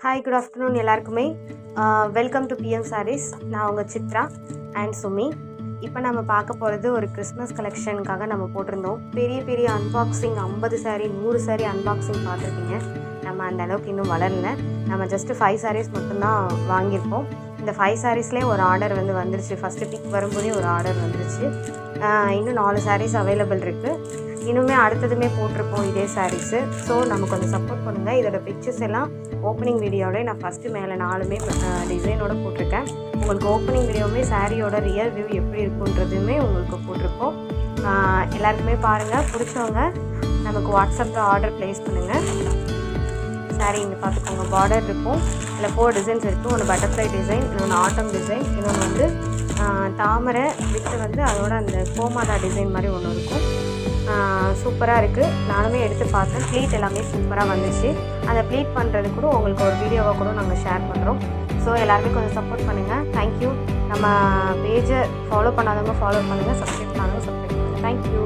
Hi, good afternoon எல்லாருக்குமே. Welcome to PM Sarees. நான் உங்கள் சித்ரா அண்ட் சுமி. இப்போ நம்ம பார்க்க போகிறது ஒரு கிறிஸ்மஸ் கலெக்ஷனுக்காக நம்ம போட்டிருந்தோம். பெரிய பெரிய அன்பாக்சிங் 50 சாரீ 100 சாரீ அன்பாக்சிங் பார்த்துருப்பீங்க. நம்ம அந்த அளவுக்கு இன்னும் வளரல. நம்ம ஜஸ்ட்டு 5 சாரீஸ் மட்டும்தான் வாங்கியிருப்போம். இந்த 5 சாரீஸ்லேயே ஒரு ஆர்டர் வந்துருச்சு. ஃபஸ்ட்டு பிக் வரும்போதே ஒரு ஆர்டர் வந்துருச்சு. இன்னும் 4 சாரீஸ் அவைலபிள் இருக்குது. இன்னுமே அடுத்ததுமே போட்டிருப்போம் இதே சாரீஸு. ஸோ நம்ம கொஞ்சம் சப்போர்ட் பண்ணுங்கள். இதோட பிக்சர்ஸ் எல்லாம் ஓப்பனிங் வீடியோவில் நான் ஃபஸ்ட்டு மேலே 4மே டிசைனோடு போட்டிருக்கேன். உங்களுக்கு ஓப்பனிங் வீடியோவுமே சாரியோட ரியல் வியூ எப்படி இருக்குன்றதுமே உங்களுக்கு போட்டிருக்கோம். எல்லாருக்குமே பாருங்கள். பிடிச்சவங்க நமக்கு வாட்ஸ்அப்பில் ஆர்டர் ப்ளேஸ் பண்ணுங்கள். சாரீ இங்கே பார்த்துக்கோங்க. பார்டர் இருக்கும். இல்லை 4 டிசைன்ஸ் இருக்குது. ஒன்று பட்டர்ஃப்ளை டிசைன், இன்னொன்று ஆட்டம் டிசைன், இன்னொன்று தாமரை வித்து அதோட அந்த கோமாதா டிசைன் மாதிரி ஒன்று இருக்கும். சூப்பராக இருக்குது. நானுமே எடுத்து பார்த்தேன். ப்ளீட் எல்லாமே சூப்பராக வந்துச்சு. அந்த ப்ளீட் பண்ணுறது கூட உங்களுக்கு ஒரு வீடியோவை கூட நாங்கள் ஷேர் பண்ணுறோம். ஸோ எல்லாருமே கொஞ்சம் சப்போர்ட் பண்ணுங்கள். தேங்க்யூ. நம்ம பேஜை ஃபாலோ பண்ணாதவங்க ஃபாலோ பண்ணுங்கள், சப்ஸ்கிரைப் பண்ணாதவங்க சப்ஸ்கிரைப் பண்ணுங்கள். தேங்க்யூ.